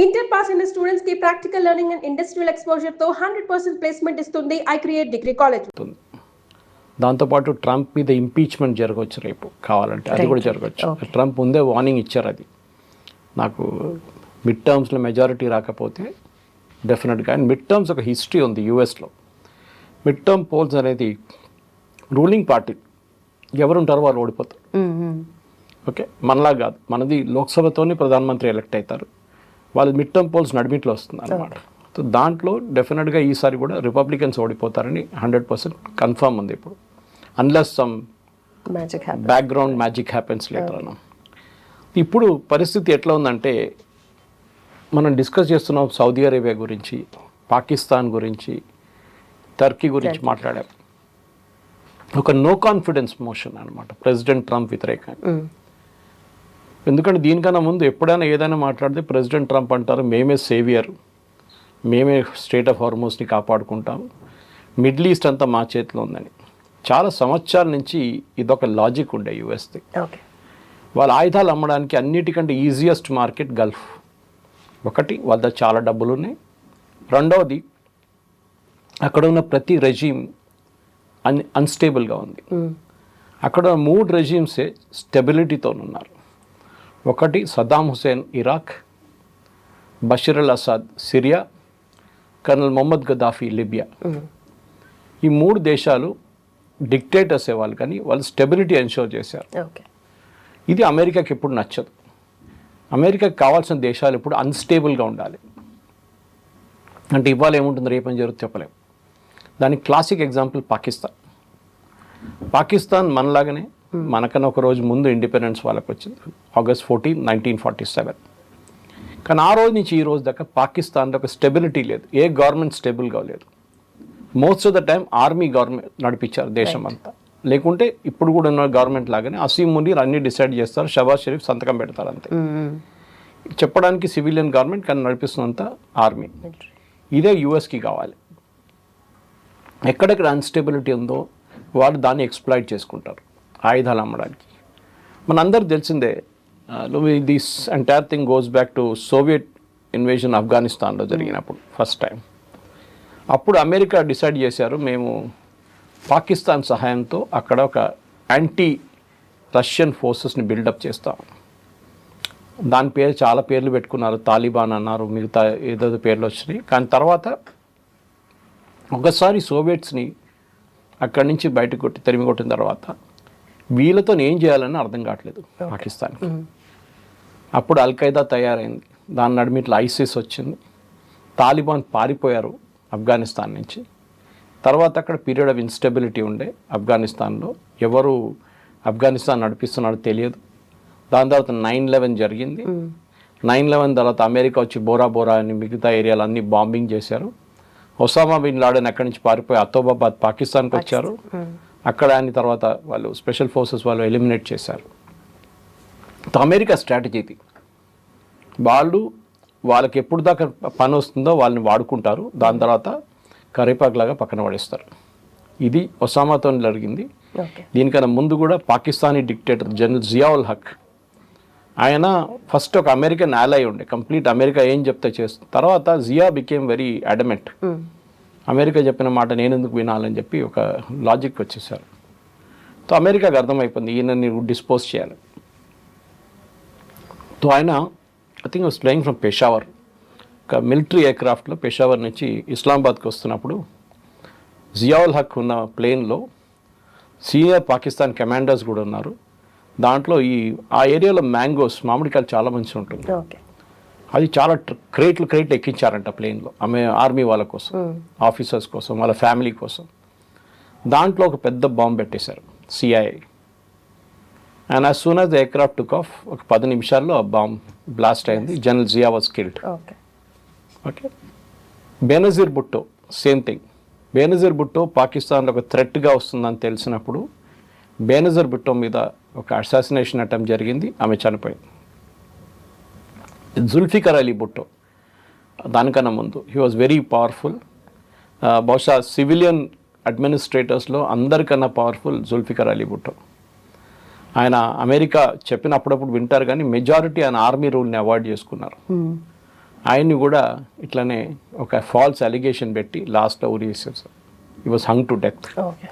Inter pass అయిన students కి practical learning and industrial exposure తో 100% ప్లేస్మెంట్ ఇస్తుంది ఐ క్రియేట్ డిగ్రీ కాలేజ్. దాంతోపాటు ట్రంప్ మీద ఇంపీచ్మెంట్ జరగవచ్చు రేపు కావాలంటే, అది కూడా జరగవచ్చు. ట్రంప్ ముందే వార్నింగ్ ఇచ్చారు, అది నాకు మిడ్ టర్మ్స్లో మెజారిటీ రాకపోతే డెఫినెట్గా. అండ్ మిడ్ టర్మ్స్ ఒక హిస్టరీ ఉంది యూఎస్లో. మిడ్ టర్మ్ పోల్స్ అనేది రూలింగ్ పార్టీ ఎవరు ఉంటారో వాళ్ళు ఓడిపోతారు. ఓకే, మనలా కాదు, మనది లోక్సభతోనే ప్రధానమంత్రి ఎలక్ట్ అవుతారు, వాళ్ళు మిడ్ టర్మ్ పోల్స్ నడిమిట్లో వస్తుంది అన్నమాట. సో దాంట్లో డెఫినెట్గా ఈసారి కూడా రిపబ్లికన్స్ ఓడిపోతారని 100% కన్ఫర్మ్ ఉంది ఇప్పుడు, unless some background magic happens later అన్న. ఇప్పుడు పరిస్థితి ఎట్లా ఉందంటే, మనం డిస్కస్ చేస్తున్నాం సౌదీ అరేబియా గురించి, పాకిస్తాన్ గురించి, టర్కీ గురించి మాట్లాడాం. ఒక నో కాన్ఫిడెన్స్ మోషన్ అనమాట ప్రెసిడెంట్ ట్రంప్ వ్యతిరేకంగా. ఎందుకంటే దీనికన్నా ముందు ఎప్పుడైనా ఏదైనా మాట్లాడితే ప్రెసిడెంట్ ట్రంప్ అంటారు మేమే సేవియర్, మేమే స్టేట్ ఆఫ్ హార్మోస్ని కాపాడుకుంటాం, మిడిల్ ఈస్ట్ అంతా మా చేతిలో ఉందని. చాలా సంవత్సరాల నుంచి ఇదొక లాజిక్ ఉండే యూఎస్ది. వాళ్ళ ఆయుధాలు అమ్మడానికి అన్నిటికంటే ఈజియెస్ట్ మార్కెట్ గల్ఫ్. ఒకటి, వాళ్ళ దగ్గర చాలా డబ్బులు ఉన్నాయి. రెండవది, అక్కడ ఉన్న ప్రతి రెజీమ్ అన్స్టేబుల్గా ఉంది. అక్కడ 3 రెజీమ్సే స్టెబిలిటీతో ఉన్నారు. ఒకటి Saddam Hussein Iraq, Bashar al Assad Syria, colonel Mohammad Gaddafi Libya. ఈ 3 దేశాలు డిక్టేటర్స్ వాళ్ళు, కానీ వాళ్ళు స్టెబిలిటీ ఎన్షోర్ చేశారు. ఇది అమెరికాకి ఎప్పుడు నచ్చదు. అమెరికాకి కావాల్సిన దేశాలు ఇప్పుడు అన్స్టేబుల్గా ఉండాలి. అంటే ఇవాళ ఏముంటుంది రేపని జరుగుతుంది చెప్పలేము. దానికి క్లాసిక్ ఎగ్జాంపుల్ పాకిస్తాన్. పాకిస్తాన్ మనలాగానే, మనకన్నా ఒక రోజు ముందు ఇండిపెండెన్స్ వాళ్ళకి వచ్చింది, August 14, 1947. కానీ ఆ రోజు నుంచి ఈ రోజు దాకా పాకిస్తాన్లో ఒక స్టెబిలిటీ లేదు, ఏ గవర్నమెంట్ స్టేబుల్గా లేదు. Most of the time army government నడిపించారు దేశం అంతా. లేకుంటే ఇప్పుడు కూడా ఉన్న గవర్నమెంట్ లాగానే అసీం మునీర్ అన్ని డిసైడ్ చేస్తారు, షబాజ్ షరీఫ్ సంతకం పెడతారు అంతే. చెప్పడానికి సివిలియన్ గవర్నమెంట్, కానీ నడిపిస్తున్నంత ఆర్మీ. ఇదే యూఎస్కి కావాలి. ఎక్కడెక్కడ అన్స్టెబిలిటీ ఉందో వాళ్ళు దాన్ని ఎక్స్ప్లాయిట్ చేసుకుంటారు ఆయుధాలు అమ్మడానికి. మనందరూ తెలిసిందే, this entire thing goes back to Soviet invasion ఆఫ్ఘనిస్తాన్లో జరిగినప్పుడు ఫస్ట్ టైం. అప్పుడు అమెరికా డిసైడ్ చేశారు, మేము పాకిస్తాన్ సహాయంతో అక్కడ ఒక యాంటీ రష్యన్ ఫోర్సెస్ని బిల్డప్ చేస్తాం. దాని పేరు చాలా పేర్లు పెట్టుకున్నారు, తాలిబాన్ అన్నారు, మిగతా ఏదో పేర్లు వచ్చినాయి. కానీ తర్వాత ఒకసారి సోవియట్స్ని అక్కడి నుంచి బయటకు కొట్టి తరిమి కొట్టిన తర్వాత వీళ్ళతో ఏం చేయాలని అర్థం కావట్లేదు పాకిస్తాన్కి. అప్పుడు అల్ఖైదా తయారైంది, దాని నడిమిట్లో ఐసిస్ వచ్చింది, తాలిబాన్ పారిపోయారు ఆఫ్ఘనిస్తాన్ నుంచి. తర్వాత అక్కడ పీరియడ్ ఆఫ్ ఇన్స్టెబిలిటీ ఉండే ఆఫ్ఘనిస్తాన్లో, ఎవరు ఆఫ్ఘనిస్తాన్ నడిపిస్తున్నాడో తెలియదు. దాని తర్వాత 9/11 జరిగింది. 9/11 తర్వాత అమెరికా వచ్చి బోరా బోరా అని మిగతా ఏరియాలు అన్నీ బాంబింగ్ చేశారు. ఒసామా బిన్ లాడెన్ అక్కడి నుంచి పారిపోయి అతోబాబాద్ పాకిస్తాన్కి వచ్చారు. అక్కడ ఆయన తర్వాత వాళ్ళు స్పెషల్ ఫోర్సెస్ వాళ్ళు ఎలిమినేట్ చేశారు. అమెరికా స్ట్రాటజీ ఇది, వాళ్ళకి ఎప్పుడు దాకా పని వస్తుందో వాళ్ళని వాడుకుంటారు, దాని తర్వాత కరేపాకులాగా పక్కన పడేస్తారు. ఇది ఒసామాతో జరిగింది. దీనికన్నా ముందు కూడా పాకిస్తానీ డిక్టేటర్ జనరల్ జియావుల్ హక్, ఆయన ఫస్ట్ ఒక అమెరికన్ ఆలై ఉండే, కంప్లీట్ అమెరికా ఏం చెప్తే చేస్తుంది. తర్వాత Zia became very adamant, America చెప్పిన మాట నేను ఎందుకు వినాలని చెప్పి ఒక లాజిక్ వచ్చేసారు. సో అమెరికాకి అర్థమైపోయింది ఈయనని డిస్పోజ్ చేయాలి. సో ఆయన I think was flying from Peshawar, ఒక మిలిటరీ ఎయిర్క్రాఫ్ట్లో పెషావర్ నుంచి ఇస్లామాబాద్కి వస్తున్నప్పుడు జియావుల్ హక్ ఉన్న ప్లేన్లో సీనియర్ పాకిస్తాన్ కమాండర్స్ కూడా ఉన్నారు. దాంట్లో ఆ ఏరియాలో మ్యాంగోస్, మామిడికాయలు చాలా మంచిగా ఉంటుంది. అది చాలా క్రేట్లు ఎక్కించారంట ప్లేన్లో, ఆర్మీ వాళ్ళ కోసం, ఆఫీసర్స్ కోసం, వాళ్ళ ఫ్యామిలీ కోసం. దాంట్లో ఒక పెద్ద బాంబు పెట్టేశారు CIA. And as soon as the aircraft took off, ఒక 10 నిమిషాల్లో ఆ బాంబ్ బ్లాస్ట్ అయింది. General Zia was killed. Okay, Benazir Bhutto same thing. Benazir Bhutto పాకిస్తాన్లో ఒక థ్రెట్గా వస్తుందని తెలిసినప్పుడు బేనజీర్ భుట్టో మీద ఒక అసాసినేషన్ అటెంప్ట్ జరిగింది, ఆమె చనిపోయింది. జుల్ఫికర్ అలీ భుట్టో దానికన్నా ముందు హీ వాజ్ వెరీ పవర్ఫుల్. బహుశా సివిలియన్ అడ్మినిస్ట్రేటర్స్లో అందరికన్నా పవర్ఫుల్ జుల్ఫికర్ అలీ భుట్టో. ఆయన అమెరికా చెప్పిన అప్పుడప్పుడు వింటారు, కానీ మెజారిటీ ఆయన ఆర్మీ రూల్ని అవాయిడ్ చేసుకున్నారు. ఆయన్ని కూడా ఇట్లానే ఒక ఫాల్స్ అలిగేషన్ పెట్టి లాస్ట్లో ఉరివేశారు sir. He was hung to death. Okay.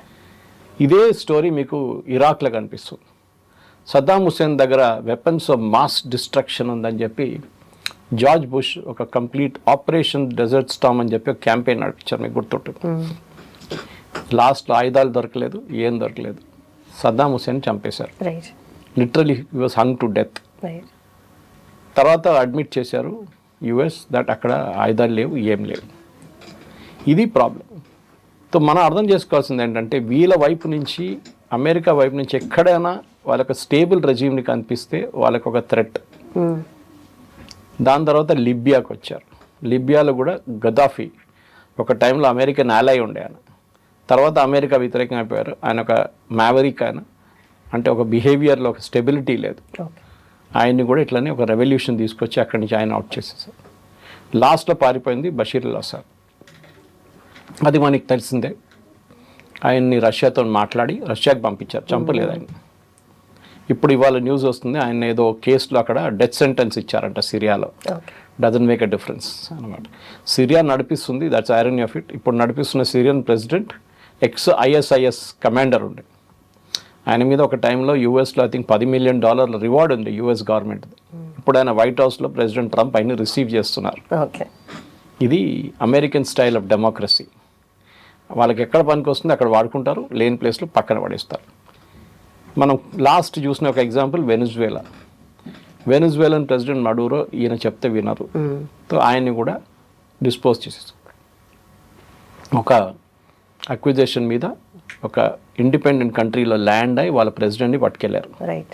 ఇదే స్టోరీ మీకు ఇరాక్లో కనిపిస్తుంది. సద్దాం హుస్సేన్ దగ్గర వెపన్స్ ఆఫ్ మాస్ డిస్ట్రక్షన్ ఉందని చెప్పి జార్జ్ బుష్ ఒక కంప్లీట్ ఆపరేషన్ డెజర్ట్ స్టామ్ అని చెప్పి ఒక క్యాంపెయిన్ నడిపించారు, మీకు గుర్తుంటుంది. లాస్ట్లో ఆయుధాలు దొరకలేదు, ఏం దొరకలేదు, సద్దాం హుస్సేన్ చంపేశారు. Right. Literally he was hung to death. Right. తర్వాత అడ్మిట్ చేశారు యుఎస్ దట్ అక్కడ ఆయుధాలు లేవు, ఏం లేవు. ఇది ప్రాబ్లం. సో మనం అర్థం చేసుకోవాల్సింది ఏంటంటే వీళ్ళ వైపు నుంచి, అమెరికా వైపు నుంచి ఎక్కడైనా వాళ్ళకి స్టేబుల్ రెజీమ్ని కనిపిస్తే వాళ్ళకి ఒక థ్రెట్. దాని తర్వాత లిబియాకి వచ్చారు. లిబియాలో కూడా గదాఫీ ఒక టైంలో అమెరికన్ ఆలై ఉండే ఆయన. తర్వాత అమెరికా వ్యతిరేకంగా అయిపోయారు. ఆయన ఒక మ్యావరిక్, ఆయన అంటే ఒక బిహేవియర్లో ఒక స్టెబిలిటీ లేదు. ఆయన్ని కూడా ఇట్లనే ఒక రెవల్యూషన్ తీసుకొచ్చి అక్కడి నుంచి ఆయన అవుట్ చేసేసారు. లాస్ట్లో పారిపోయింది బషీర్ అల్ అసాద్. అది మనకి తెలిసిందే. ఆయన్ని రష్యాతో మాట్లాడి రష్యాకి పంపించారు, చంపలేదు ఆయన. ఇప్పుడు ఇవాళ న్యూస్ వస్తుంది ఆయన ఏదో కేసులో అక్కడ డెత్ సెంటెన్స్ ఇచ్చారంట సిరియాలో. డజన్ మేక్ ఎ డిఫరెన్స్ అనమాట. సిరియా నడిపిస్తుంది, దట్స్ ఐరనీ ఆఫ్ ఇట్. ఇప్పుడు నడిపిస్తున్న సిరియన్ ప్రెసిడెంట్ ISIS కమాండర్ ఉండే. ఆయన మీద ఒక టైంలో యూఎస్లో ఐ థింక్ $10 million రివార్డ్ ఉంది యుఎస్ గవర్నమెంట్. ఇప్పుడు ఆయన వైట్ హౌస్లో ప్రెసిడెంట్ ట్రంప్ ఆయన రిసీవ్ చేస్తున్నారు. ఇది అమెరికన్ స్టైల్ ఆఫ్ డెమోక్రసీ. వాళ్ళకి ఎక్కడ పనికి వస్తుంది అక్కడ వాడుకుంటారు, లేని ప్లేస్లో పక్కన పడేస్తారు. మనం లాస్ట్ చూసిన ఒక ఎగ్జాంపుల్ వెనిజువేలన్ ప్రెసిడెంట్ మడూరో, ఈయన చెప్తే వినరు, సో ఆయన్ని కూడా డిస్పోజ్ చేసేసారు. ఒక అక్విజిషన్ మీద ఒక ఇండిపెండెంట్ కంట్రీలో ల్యాండ్ అయి వాళ్ళ ప్రెసిడెంట్ని పట్టుకెళ్ళారు. రైట్.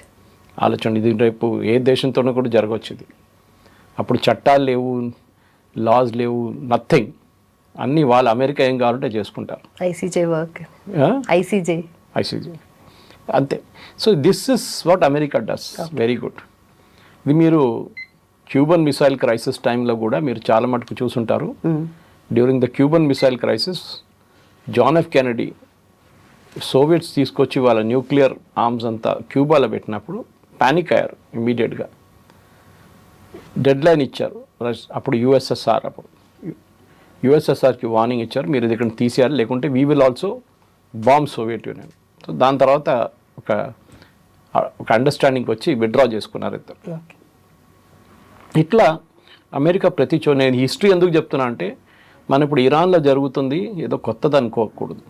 ఆలోచన, ఇది రేపు ఏ దేశంతోనూ కూడా జరగవచ్చు. ఇది అప్పుడు చట్టాలు లేవు, లాస్ లేవు, నథింగ్. అన్నీ వాళ్ళు అమెరికా ఏం కావాలంటే చేసుకుంటారు. ఐసీజే అంతే. So this is what America does very good. ఇది మీరు క్యూబన్ మిసైల్ క్రైసిస్ టైంలో కూడా మీరు చాలా మటుకు చూసుంటారు. During the Cuban missile crisis John F Kennedy Soviets తీసుకొచ్చి వాళ్ళ న్యూక్లియర్ ఆర్మ్స్ అంతా క్యూబాలో పెట్టినప్పుడు పానిక్ అయ్యారు ఇమ్మీడియట్గా. డెడ్ లైన్ ఇచ్చారు. అప్పుడు యుఎస్ఎస్ఆర్కి వార్నింగ్ ఇచ్చారు, మీరు ఇది ఇక్కడ తీసేయాలి, లేకుంటే we will also bomb Soviet union. So దాని తర్వాత ఒక అండర్స్టాండింగ్కి వచ్చి విత్డ్రా చేసుకున్నారు ఇద్దరు. ఇట్లా అమెరికా ప్రతి నేను హిస్టరీ ఎందుకు చెప్తున్నా అంటే, మన ఇప్పుడు ఇరాన్లో జరుగుతుంది ఏదో కొత్తది అనుకోకూడదు.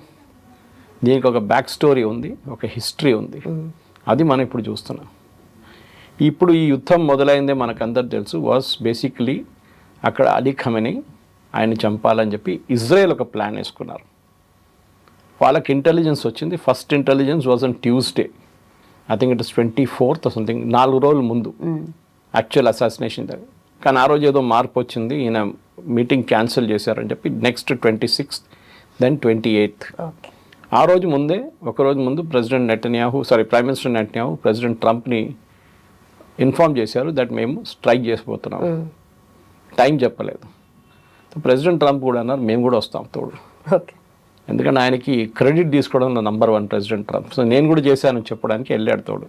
దీనికి ఒక బ్యాక్ స్టోరీ ఉంది, ఒక హిస్టరీ ఉంది. అది మనం ఇప్పుడు చూస్తున్నాం. ఇప్పుడు ఈ యుద్ధం మొదలైందే మనకందరూ తెలుసు. వాస్ బేసిక్లీ అక్కడ అలీ ఖమెనీ ఆయన్ని చంపాలని చెప్పి ఇజ్రాయెల్ ఒక ప్లాన్ వేసుకున్నారు. వాళ్ళకి ఇంటెలిజెన్స్ వచ్చింది. First intelligence was on Tuesday, I think it is 24th something, 4 రోజుల ముందు యాక్చువల్ అసాసినేషన్ దగ్గర. కానీ ఆ రోజు ఏదో మార్పు వచ్చింది, ఈయన మీటింగ్ క్యాన్సిల్ చేశారని చెప్పి నెక్స్ట్ 26th, దెన్ 28th. ఆ రోజు ముందే, ఒకరోజు ముందు ప్రైమ్ మినిస్టర్ నెటన్యాహు ప్రెసిడెంట్ ట్రంప్ని ఇన్ఫార్మ్ చేశారు దట్ మేము స్ట్రైక్ చేసిపోతున్నాం. టైం చెప్పలేదు. ప్రెసిడెంట్ ట్రంప్ కూడా అన్నారు మేము కూడా వస్తాం తోడు. ఎందుకంటే ఆయనకి క్రెడిట్ తీసుకోవడంలో నంబర్ 1 ప్రెసిడెంట్ ట్రంప్. సో నేను కూడా చేశానని చెప్పడానికి వెళ్ళాడు తోడు.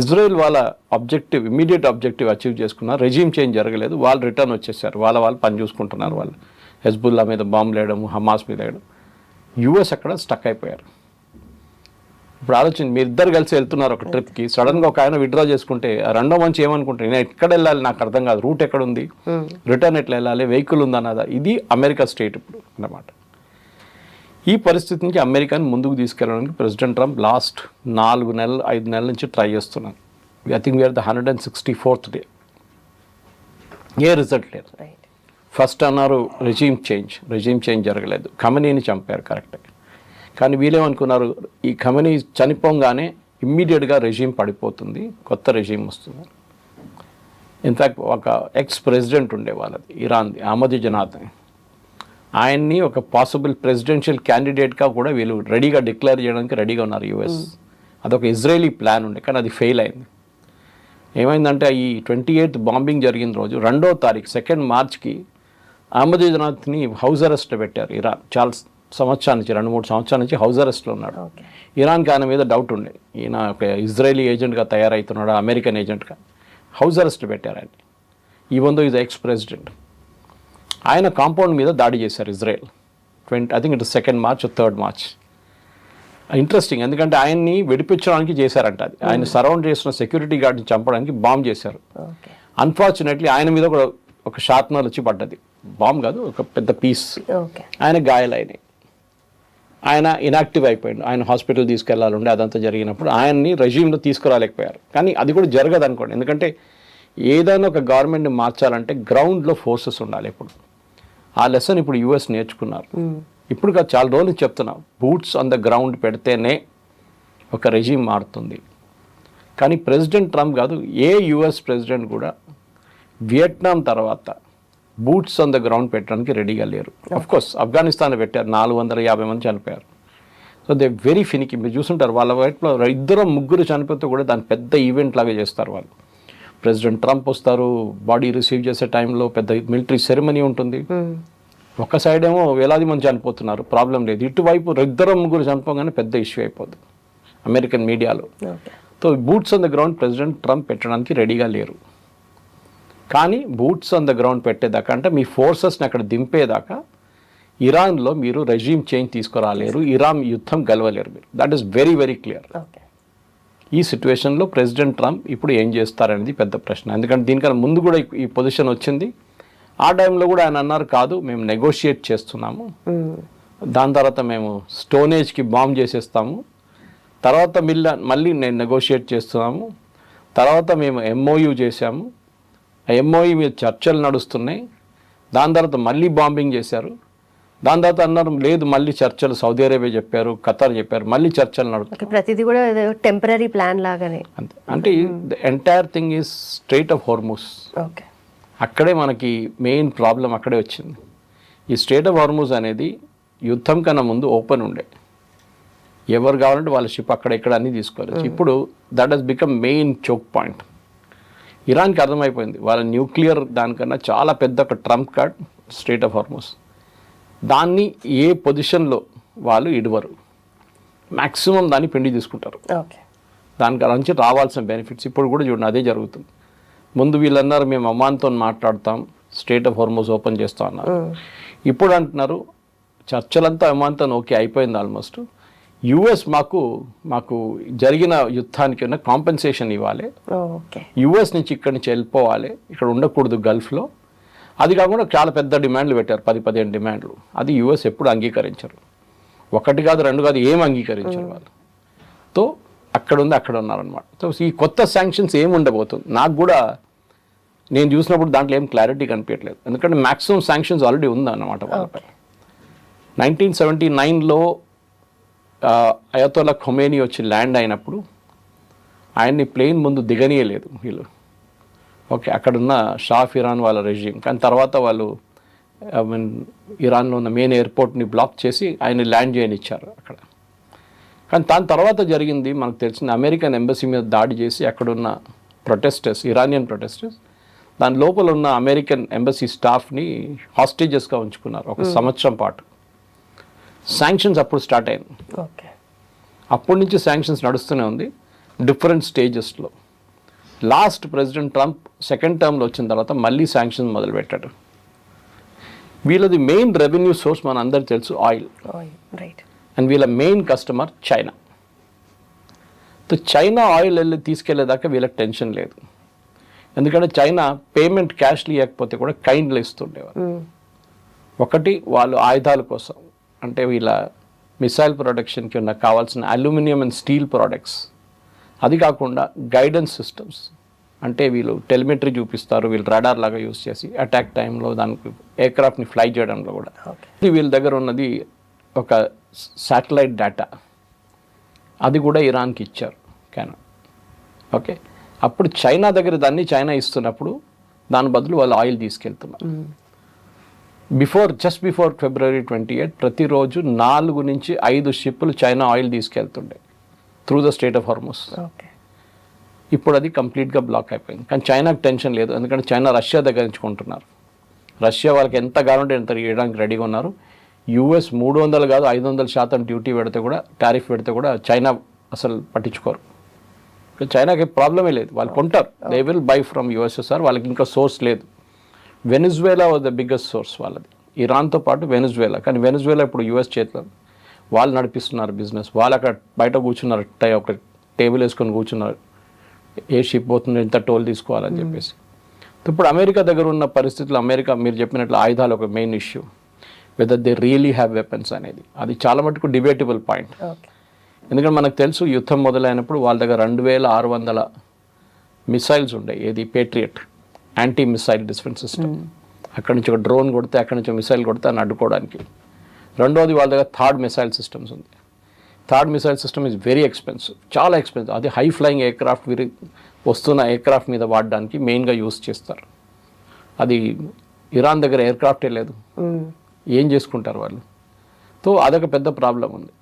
ఇజ్రాయెల్ వాళ్ళ ఇమ్మీడియట్ ఆబ్జెక్టివ్ అచీవ్ చేసుకున్నారు. రెజీమ్ చేంజ్ జరగలేదు, వాళ్ళు రిటర్న్ వచ్చేసారు, వాళ్ళు పని చూసుకుంటున్నారు. వాళ్ళు హెజ్బుల్లా మీద బాంబులు వేయడం, హమాస్ మీద వేయడం. యుఎస్ అక్కడ స్టక్ అయిపోయారు. ఇప్పుడు ఆలోచన, మీ ఇద్దరు కలిసి వెళ్తున్నారు ఒక ట్రిప్కి, సడన్గా ఒక ఆయన విత్డ్రా చేసుకుంటే రెండో మంచి ఏమనుకుంటారు, నేను ఎక్కడ వెళ్ళాలి నాకు అర్థం కాదు, రూట్ ఎక్కడ ఉంది, రిటర్న్ ఎట్లా వెళ్ళాలి, వెహికల్ ఉందన్నదా. ఇది అమెరికా స్టేట్ ఇప్పుడు అన్నమాట. ఈ పరిస్థితి నుంచి అమెరికాని ముందుకు తీసుకెళ్ళడానికి ప్రెసిడెంట్ ట్రంప్ లాస్ట్ 4 నెలలు 5 నెలల నుంచి ట్రై చేస్తున్నారు. I think we're the 164th day. ఏ రిజల్ట్ లేదు. ఫస్ట్ అన్నారు రెజీమ్ చేంజ్ జరగలేదు, ఖమెనీని చంపారు కరెక్టే. కానీ వీళ్ళేమనుకున్నారు, ఈ ఖమెనీ చనిపోగానే ఇమ్మీడియట్గా రెజీమ్ పడిపోతుంది, కొత్త రెజీమ్ వస్తుంది. ఇన్ఫ్యాక్ట్ ఒక ప్రెసిడెంట్ ఉండే వాళ్ళది ఇరాన్ది, అహ్మదీనెజాద్, ఆయన్ని ఒక పాసిబుల్ ప్రెసిడెన్షియల్ క్యాండిడేట్గా కూడా వీళ్ళు రెడీగా డిక్లేర్ చేయడానికి రెడీగా ఉన్నారు యుఎస్. అదొక ఇజ్రాయేలీ ప్లాన్ ఉండే, కానీ అది ఫెయిల్ అయింది. ఏమైందంటే ఈ 28th బాంబింగ్ జరిగిన రోజు 2వ తారీఖు 2 మార్చ్కి అహ్మదీనెజాద్ని హౌస్ అరెస్ట్లో పెట్టారు ఇరాన్. చాలా సంవత్సరాల నుంచి 2-3 సంవత్సరాల నుంచి హౌస్ అరెస్ట్లో ఉన్నాడు. ఇరాన్కి ఆయన మీద డౌట్ ఉండే, ఈయన ఒక ఇజ్రాయేలీ ఏజెంట్గా తయారవుతున్నాడు, అమెరికన్ ఏజెంట్గా. హౌస్ అరెస్ట్లో పెట్టారు ఆయన. Even though is ex president. ఆయన కాంపౌండ్ మీద దాడి చేశారు Israel. I think it 2 March 3 March. Interesting, ఎందుకంటే ఆయన్ని విడిపించడానికి చేశారంట. అది ఆయన సరౌండ్ చేసిన సెక్యూరిటీ గార్డ్ని చంపడానికి బాంబ్ చేశారు. అన్ఫార్చునేట్లీ ఆయన మీద కూడా ఒక షార్ప్నర్ వచ్చి పడ్డది. బాంబ్ కాదు, ఒక పెద్ద పీస్. ఆయన గాయాలైనాయి. ఆయన ఇనాక్టివ్ అయిపోయాడు. ఆయన హాస్పిటల్ తీసుకెళ్లాలంటే అదంతా జరిగినప్పుడు ఆయన్ని రెజ్యూమ్లో తీసుకురాలేకపోయారు. కానీ అది కూడా జరగదు అనుకోండి, ఎందుకంటే ఏదైనా ఒక గవర్నమెంట్ని మార్చాలంటే గ్రౌండ్లో ఫోర్సెస్ ఉండాలి ఎప్పుడు. ఆ లెసన్ ఇప్పుడు యూఎస్ నేర్చుకున్నారు. ఇప్పుడు కాదు, చాలా రోజులు చెప్తున్నాం, బూట్స్ ఆన్ ద గ్రౌండ్ పెడితేనే ఒక రెజ్యూమ్ మారుతుంది. కానీ ప్రెసిడెంట్ ట్రంప్ కాదు, ఏ యుఎస్ ప్రెసిడెంట్ కూడా వియట్నాం తర్వాత బూట్స్ ఆన్ ద గ్రౌండ్ పెట్టడానికి రెడీగా లేరు. కోర్స్ ఆఫ్ఘనిస్తాన్లో పెట్టారు, 450 మంది చనిపోయారు. So they very ఫినికి. మీరు చూసుంటారు, వాళ్ళ వైపులో 2-3 చనిపోతే కూడా దాన్ని పెద్ద ఈవెంట్ లాగా చేస్తారు వాళ్ళు. ప్రెసిడెంట్ ట్రంప్ వస్తారు, బాడీ రిసీవ్ చేసే టైంలో పెద్ద మిలిటరీ సెరమనీ ఉంటుంది. ఒక సైడ్ ఏమో వేలాది మంది చనిపోతున్నారు, ప్రాబ్లం లేదు. ఇటువైపు 2-3 చనిపోగానే పెద్ద ఇష్యూ అయిపోద్ది అమెరికన్ మీడియాలో. So boots on the ground president Trump పెట్టడానికి రెడీగా లేరు. కానీ బూట్స్ ఆన్ ద గ్రౌండ్ పెట్టేదాకా, అంటే మీ ఫోర్సెస్ని అక్కడ దింపేదాకా ఇరాన్లో మీరు రెజ్యూమ్ చేంజ్ తీసుకురాలేరు, ఇరాన్ యుద్ధం గెలవలేరు మీరు. That is very very clear. ఈ సిచ్యువేషన్లో ప్రెసిడెంట్ ట్రంప్ ఇప్పుడు ఏం చేస్తారనేది పెద్ద ప్రశ్న. ఎందుకంటే దీనికన్నా ముందు కూడా ఈ పొజిషన్ వచ్చింది. ఆ టైంలో కూడా ఆయన అన్నారు, కాదు మేము నెగోషియేట్ చేస్తున్నాము, దాని తర్వాత మేము స్టోనేజ్కి బాంబ్ చేసేస్తాము, తర్వాత మళ్ళీ నేను నెగోషియేట్ చేస్తున్నాము, తర్వాత మేము ఎంఓయూ చేశాము, ఆ ఎంఓయూ మీద చర్చలు నడుస్తున్నాయి, దాని తర్వాత మళ్ళీ బాంబింగ్ చేశారు, దాని తర్వాత అన్నారు లేదు మళ్ళీ చర్చలు సౌదీ అరేబియా చెప్పారు, ఖతార్ చెప్పారు, మళ్ళీ చర్చలు నడుస్తాయి. ప్రతిదీ కూడా టెంపరీ ప్లాన్ లాగానే. అంతే. అంటే the entire thing is straight of Hormuz. అక్కడే మనకి మెయిన్ ప్రాబ్లం అక్కడే వచ్చింది. ఈ స్ట్రెయిట్ ఆఫ్ హార్మూజ్ అనేది యుద్ధం కన్నా ముందు ఓపెన్ ఉండే, ఎవరు కావాలంటే వాళ్ళ షిప్ అక్కడ ఇక్కడ అన్నీ తీసుకోవచ్చు. ఇప్పుడు that has become main choke point. ఇరాన్కి అర్థమైపోయింది వాళ్ళ న్యూక్లియర్ దానికన్నా చాలా పెద్ద ఒక Trump card strait of Hormuz. దాన్ని ఏ పొజిషన్లో వాళ్ళు ఇడవరు, మ్యాక్సిమం దాన్ని పిండి తీసుకుంటారు. దానికి నుంచి రావాల్సిన బెనిఫిట్స్ ఇప్పుడు కూడా చూడండి అదే జరుగుతుంది. ముందు వీళ్ళన్నారు మేము ఒమాన్తో మాట్లాడతాం, స్ట్రెయిట్ ఆఫ్ హార్మూజ్ ఓపెన్ చేస్తాం అన్నారు. ఇప్పుడు అంటున్నారు చర్చలంతా ఒమాన్తో ఓకే అయిపోయింది ఆల్మోస్ట్, యుఎస్ మాకు జరిగిన యుద్ధానికి ఉన్న కాంపెన్సేషన్ ఇవ్వాలి, యుఎస్ నుంచి ఇక్కడి నుంచి వెళ్ళిపోవాలి, ఇక్కడ ఉండకూడదు గల్ఫ్లో. అది కాకుండా చాలా పెద్ద డిమాండ్లు పెట్టారు, 10-15 డిమాండ్లు. అది యుఎస్ ఎప్పుడు అంగీకరించరు, 1 కాదు 2 కాదు, ఏం అంగీకరించరు వాళ్ళు. తో అక్కడ ఉంది అక్కడ ఉన్నారనమాట. సో ఈ కొత్త శాంక్షన్స్ ఏమి ఉండబోతుంది నాకు కూడా నేను చూసినప్పుడు దాంట్లో ఏం క్లారిటీ కనిపించట్లేదు. ఎందుకంటే మ్యాక్సిమం శాంక్షన్స్ ఆల్రెడీ ఉందన్నమాట వాళ్ళపై. 1979లో అయతోల్లా ఖొమేనీ వచ్చి ల్యాండ్ అయినప్పుడు ఆయన్ని ప్లేన్ ముందు దిగనీయలేదు వీళ్ళు. ఓకే, అక్కడున్న షా ఆఫ్ ఇరాన్ వాళ్ళ రెజ్యూమ్. కానీ తర్వాత వాళ్ళు ఇరాన్లో ఉన్న మెయిన్ ఎయిర్పోర్ట్ని బ్లాక్ చేసి ఆయన ల్యాండ్ చేయనిచ్చారు అక్కడ. కానీ దాని తర్వాత జరిగింది మనకు తెలిసిన అమెరికన్ ఎంబసీ మీద దాడి చేసి అక్కడున్న ప్రొటెస్టర్స్, ఇరానియన్ ప్రొటెస్టర్స్, దాని లోపల ఉన్న అమెరికన్ ఎంబసీ స్టాఫ్ని హాస్టేజెస్గా ఉంచుకున్నారు 1 సంవత్సరం పాటు. శాంక్షన్స్ అప్పుడు స్టార్ట్ అయింది. అప్పటి నుంచి శాంక్షన్స్ నడుస్తూనే ఉంది డిఫరెంట్ స్టేజెస్లో. లాస్ట్ ప్రెసిడెంట్ ట్రంప్ 2nd టర్మ్లో వచ్చిన తర్వాత మళ్ళీ శాంక్షన్స్ మొదలుపెట్టాడు. వీళ్ళది మెయిన్ రెవెన్యూ సోర్స్ మన అందరికి తెలుసు ఆయిల్, అండ్ వీళ్ళ main customer China. So China oil వెళ్ళి తీసుకెళ్లేదాకా వీళ్ళకి టెన్షన్ లేదు, ఎందుకంటే చైనా పేమెంట్ క్యాష్లు ఇవ్వకపోతే కూడా కైండ్లు ఇస్తుండేవారు. ఒకటి వాళ్ళు ఆయుధాల కోసం, అంటే వీళ్ళ మిసైల్ ప్రొడక్షన్కి ఉన్న కావాల్సిన అల్యూమినియం అండ్ స్టీల్ ప్రోడక్ట్స్, అది కాకుండా గైడెన్స్ సిస్టమ్స్, అంటే వీళ్ళు టెలిమెట్రీ చూపిస్తారు, వీళ్ళు రాడార్ లాగా యూస్ చేసి అటాక్ టైంలో దానికి ఎయిర్క్రాఫ్ట్ని ఫ్లై చేయడంలో కూడా. వీళ్ళ దగ్గర ఉన్నది ఒక శాటిలైట్ డేటా, అది కూడా ఇరాన్కి ఇచ్చారు కెనడా. ఓకే, అప్పుడు చైనా దగ్గర దాన్ని చైనా ఇస్తున్నప్పుడు దాని బదులు వాళ్ళు ఆయిల్ తీసుకెళ్తున్నారు. జస్ట్ బిఫోర్ February 28 ప్రతిరోజు 4 నుంచి 5 షిప్పులు చైనా ఆయిల్ తీసుకెళ్తుండే through the strait of Hormuz. ఇప్పుడు అది కంప్లీట్గా బ్లాక్ అయిపోయింది. కానీ చైనాకి టెన్షన్ లేదు, ఎందుకంటే చైనా రష్యా దగ్గర నుంచి కొంటున్నారు. రష్యా వాళ్ళకి ఎంత కావాలంటే ఎంత ఇవ్వడానికి రెడీగా ఉన్నారు. యుఎస్ 300 కాదు 500% డ్యూటీ పెడితే కూడా, టారిఫ్ పెడితే కూడా చైనా అసలు పట్టించుకోరు. చైనాకి ప్రాబ్లమే లేదు, వాళ్ళు కొంటారు. They will buy from USSR, వాళ్ళకి ఇంకా సోర్స్ లేదు. Venezuela was the biggest source వాళ్ళది, ఇరాన్తో పాటు వెనిజువేలా. కానీ వెనిజువేలా ఇప్పుడు యుఎస్ చేతిలో, వాళ్ళు నడిపిస్తున్నారు బిజినెస్. వాళ్ళు అక్కడ బయట కూర్చున్నారు, ఒక టేబుల్ వేసుకొని కూర్చున్నారు, ఏ షిప్ పోతుంది, ఎంత టోల్ తీసుకోవాలని చెప్పేసి. ఇప్పుడు అమెరికా దగ్గర ఉన్న పరిస్థితులు, అమెరికా మీరు చెప్పినట్లు ఆయుధాలు ఒక main issue, whether they really have weapons అనేది, అది చాలా మటుకు డిబేటబుల్ పాయింట్. ఎందుకంటే మనకు తెలుసు యుద్ధం మొదలైనప్పుడు వాళ్ళ దగ్గర 2600 మిసైల్స్ ఉండే, ఏది patriot anti missile defence system. అక్కడి నుంచి ఒక డ్రోన్ కొడితే, అక్కడి నుంచి మిసైల్ కొడితే అని అడ్డుకోవడానికి. రెండోది వాళ్ళ దగ్గర థర్డ్ మిసైల్ సిస్టమ్స్ ఉంది. Third missile system is very expensive, చాలా ఎక్స్పెన్సివ్. అది హై ఫ్లయింగ్ ఎయిర్క్రాఫ్ట్ వస్తున్న ఎయిర్క్రాఫ్ట్ మీద వాడడానికి మెయిన్గా యూస్ చేస్తారు. అది ఇరాన్ దగ్గర ఎయిర్క్రాఫ్టే లేదు, ఏం చేసుకుంటారు వాళ్ళు? సో అదొక పెద్ద ప్రాబ్లం ఉంది.